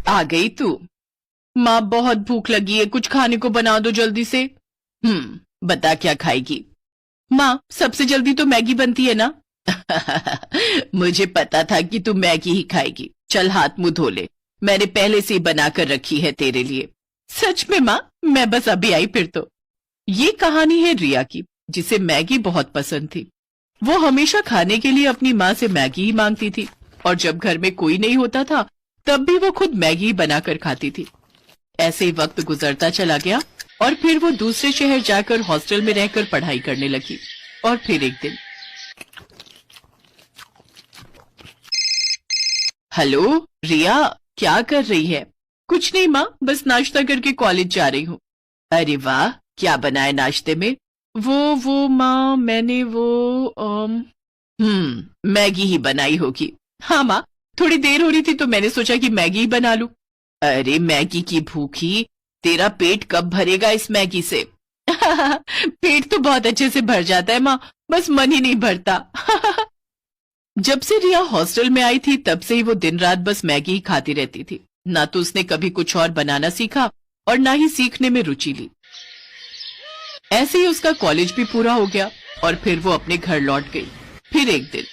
आ गई तू। माँ बहुत भूख लगी है, कुछ खाने को बना दो जल्दी से। बता क्या खाएगी? माँ सबसे जल्दी तो मैगी बनती है ना। मुझे पता था कि तू मैगी ही खाएगी। चल हाथ मुंह धो ले, मैंने पहले से ही बनाकर रखी है तेरे लिए। सच में माँ, मैं बस अभी आई फिर तो। ये कहानी है रिया की, जिसे मैगी बहुत पसंद थी। वो हमेशा खाने के लिए अपनी माँ से मैगी ही मांगती थी, और जब घर में कोई नहीं होता था तब भी वो खुद मैगी बनाकर खाती थी। ऐसे ही वक्त गुजरता चला गया और फिर वो दूसरे शहर जाकर हॉस्टल में रहकर पढ़ाई करने लगी। और फिर एक दिन, हेलो रिया, क्या कर रही है? कुछ नहीं माँ, बस नाश्ता करके कॉलेज जा रही हूँ। अरे वाह, क्या बनाए नाश्ते में? वो माँ, मैंने मैगी ही बनाई होगी। हाँ माँ, थोड़ी देर हो रही थी तो मैंने सोचा कि मैगी ही बना लूं। अरे मैगी की भूखी, तेरा पेट कब भरेगा इस मैगी से? पेट तो बहुत अच्छे से भर जाता है माँ, बस मन ही नहीं भरता। जब से रिया हॉस्टल में आई थी तब से ही वो दिन रात बस मैगी ही खाती रहती थी। ना तो उसने कभी कुछ और बनाना सीखा और ना ही सीखने में रुचि ली। ऐसे ही उसका कॉलेज भी पूरा हो गया और फिर वो अपने घर लौट गई। फिर एक दिन,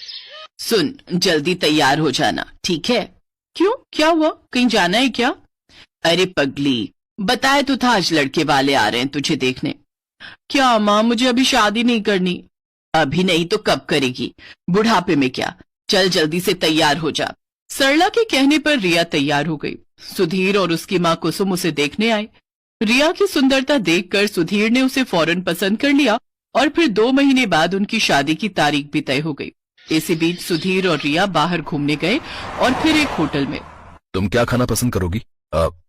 सुन जल्दी तैयार हो जाना, ठीक है? क्यों, क्या हुआ? कहीं जाना है क्या? अरे पगली, बताया तो था आज लड़के वाले आ रहे हैं तुझे देखने। क्या माँ, मुझे अभी शादी नहीं करनी। अभी नहीं तो कब करेगी? बुढ़ापे में क्या? चल जल्दी से तैयार हो जा। सरला के कहने पर रिया तैयार हो गई। सुधीर और उसकी माँ कुसुम उसे देखने आए। रिया की सुंदरता देखकर सुधीर ने उसे फौरन पसंद कर लिया और फिर 2 महीने बाद उनकी शादी की तारीख भी तय हो गई। इसी बीच सुधीर और रिया बाहर घूमने गए और फिर एक होटल में। तुम क्या खाना पसंद करोगी?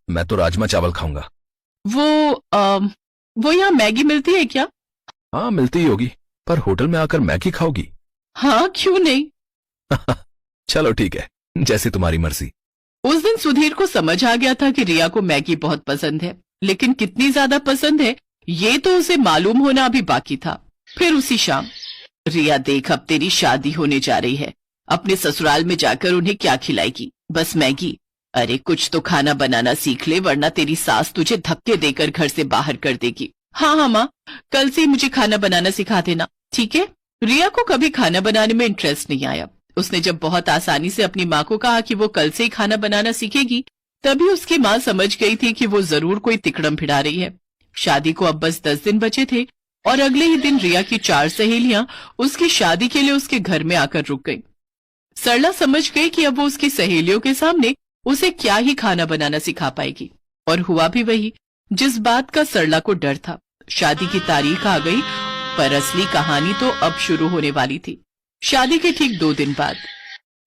मैं तो राजमा चावल खाऊंगा। वो यहाँ मैगी मिलती है क्या? हाँ मिलती ही होगी, पर होटल में आकर मैगी खाओगी? हाँ, क्यों नहीं। चलो ठीक है, जैसी तुम्हारी मर्जी। उस दिन सुधीर को समझ आ गया था कि रिया को मैगी बहुत पसंद है, लेकिन कितनी ज्यादा पसंद है ये तो उसे मालूम होना अभी बाकी था। फिर उसी शाम, रिया देख अब तेरी शादी होने जा रही है, अपने ससुराल में जाकर उन्हें क्या खिलाएगी? बस मैगी? अरे कुछ तो खाना बनाना सीख ले, वरना तेरी सास तुझे धक्के देकर घर से बाहर कर देगी। हाँ माँ, कल से मुझे खाना बनाना सिखा देना, ठीक है? रिया को कभी खाना बनाने में इंटरेस्ट नहीं आया। उसने जब बहुत आसानी से अपनी माँ को कहा कि वो कल से ही खाना बनाना सीखेगी, तभी उसकी माँ समझ गई थी कि वो जरूर कोई तिकड़म भिड़ा रही है। शादी को अब बस 10 दिन बचे थे और अगले ही दिन रिया की 4 सहेलियां उसकी शादी के लिए उसके घर में आकर रुक गईं। सरला समझ गई कि अब वो उसकी सहेलियों के सामने उसे क्या ही खाना बनाना सिखा पाएगी, और हुआ भी वही जिस बात का सरला को डर था। शादी की तारीख आ गई, पर असली कहानी तो अब शुरू होने वाली थी। शादी के ठीक 2 दिन बाद,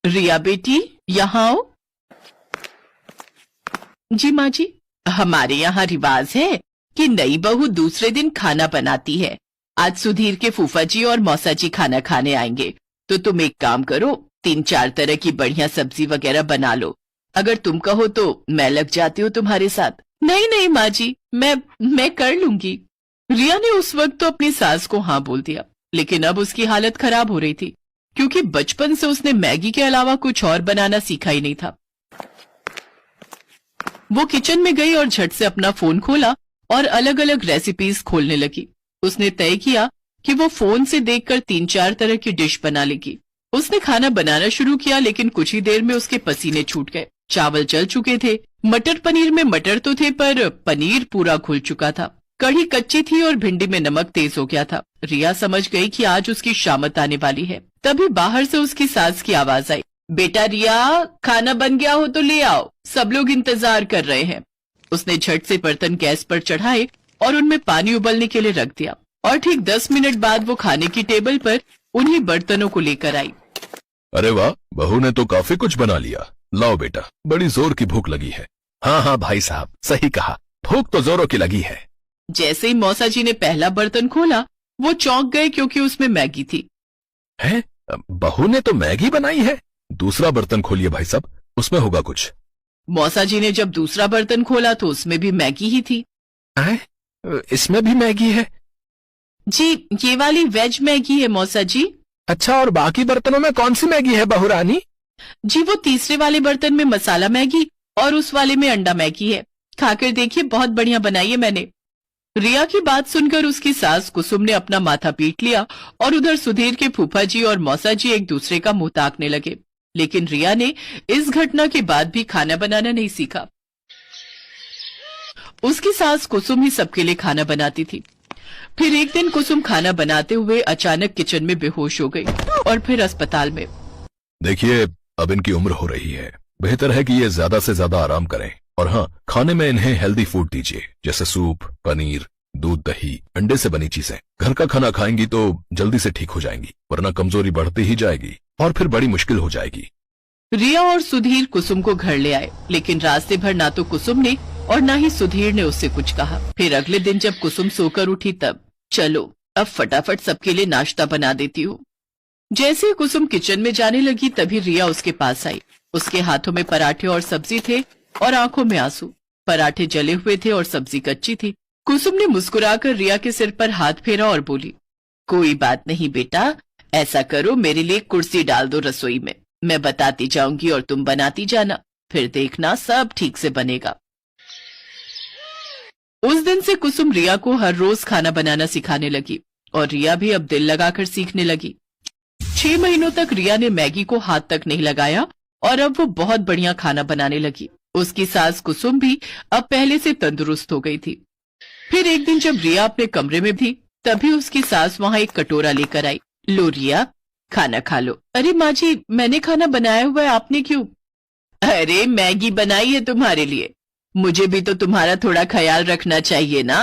रिया बेटी यहाँ आओ। जी माँ जी। हमारे यहाँ रिवाज है कि नई बहू दूसरे दिन खाना बनाती है। आज सुधीर के फूफा जी और मौसा जी खाना खाने आएंगे, तो तुम एक काम करो, 3-4 तरह की बढ़िया सब्जी वगैरह बना लो। अगर तुम कहो तो मैं लग जाती हूँ तुम्हारे साथ। नहीं नहीं माँ जी, मैं कर लूंगी। रिया ने उस वक्त तो अपनी सास को हाँ बोल दिया, लेकिन अब उसकी हालत खराब हो रही थी, क्योंकि बचपन से उसने मैगी के अलावा कुछ और बनाना सीखा ही नहीं था। वो किचन में गई और झट से अपना फोन खोला और अलग अलग रेसिपीज खोलने लगी। उसने तय किया कि वो फोन से देखकर 3-4 तरह की डिश बना लेगी। उसने खाना बनाना शुरू किया, लेकिन कुछ ही देर में उसके पसीने छूट गए। चावल जल चुके थे, मटर पनीर में मटर तो थे पर पनीर पूरा घुल चुका था। कढ़ी कच्ची थी और भिंडी में नमक तेज हो गया था। रिया समझ गई कि आज उसकी शामत आने वाली है। तभी बाहर से उसकी सास की आवाज आई, बेटा रिया, खाना बन गया हो तो ले आओ, सब लोग इंतजार कर रहे हैं। उसने झट से बर्तन गैस पर चढ़ाए और उनमें पानी उबलने के लिए रख दिया, और ठीक 10 मिनट बाद वो खाने की टेबल पर उन्हीं बर्तनों को लेकर आई। अरे वाह, बहू ने तो काफी कुछ बना लिया। लाओ बेटा, बड़ी जोर की भूख लगी है। हाँ भाई साहब, सही कहा, भूख तो जोरों की लगी है। जैसे ही मौसा जी ने पहला बर्तन खोला, वो चौंक गए क्योंकि उसमें मैगी थी। हैं? बहू ने तो मैगी बनाई है? दूसरा बर्तन खोलिए भाई साहब, उसमें होगा कुछ। मौसा जी ने जब दूसरा बर्तन खोला तो उसमें भी मैगी ही थी। इसमें भी मैगी है? जी, ये वाली वेज मैगी है मौसा जी। अच्छा, और बाकी बर्तनों में कौन सी मैगी है बहू रानी? जी, वो तीसरे वाले बर्तन में मसाला मैगी और उस वाले में अंडा मैगी है, खाकर देखिए, बहुत बढ़िया बनाई है मैंने। रिया की बात सुनकर उसकी सास कुसुम ने अपना माथा पीट लिया और उधर सुधीर के फूफा जी और मौसा जी एक दूसरे का मुंह ताकने लगे। लेकिन रिया ने इस घटना के बाद भी खाना बनाना नहीं सीखा। उसकी सास कुसुम ही सबके लिए खाना बनाती थी। फिर एक दिन कुसुम खाना बनाते हुए अचानक किचन में बेहोश हो गई और फिर अस्पताल में। देखिए, अब इनकी उम्र हो रही है, बेहतर है कि ये ज्यादा से ज्यादा आराम करें। और हाँ, खाने में इन्हें हेल्दी फूड दीजिए, जैसे सूप, पनीर, दूध, दही, अंडे से बनी चीजें। घर का खाना खाएंगी तो जल्दी से ठीक हो जाएंगी, वरना कमजोरी बढ़ती ही जाएगी और फिर बड़ी मुश्किल हो जाएगी। रिया और सुधीर कुसुम को घर ले आए, लेकिन रास्ते भर ना तो कुसुम ने और ना ही सुधीर ने उससे कुछ कहा। फिर अगले दिन जब कुसुम सोकर उठी तब, चलो अब फटाफट सबके लिए नाश्ता बना देती हूँ। जैसे ही कुसुम किचन में जाने लगी तभी रिया उसके पास आई। उसके हाथों में पराठे और सब्जी थे और आंखों में आंसू। पराठे जले हुए थे और सब्जी कच्ची थी। कुसुम ने मुस्कुराकर रिया के सिर पर हाथ फेरा और बोली, कोई बात नहीं बेटा, ऐसा करो, मेरे लिए कुर्सी डाल दो रसोई में, मैं बताती जाऊंगी और तुम बनाती जाना, फिर देखना सब ठीक से बनेगा। उस दिन से कुसुम रिया को हर रोज खाना बनाना सिखाने लगी और रिया भी अब दिल लगाकर सीखने लगी। 6 महीनों तक रिया ने मैगी को हाथ तक नहीं लगाया और अब वो बहुत बढ़िया खाना बनाने लगी। उसकी सास कुसुम भी अब पहले से तंदुरुस्त हो गई थी। फिर एक दिन जब रिया अपने कमरे में थी तभी उसकी सास वहां एक कटोरा लेकर आई। लो रिया, खाना खा लो। अरे माँ जी, मैंने खाना बनाया हुआ है, आपने क्यों? अरे मैगी बनाई है तुम्हारे लिए, मुझे भी तो तुम्हारा थोड़ा ख्याल रखना चाहिए ना,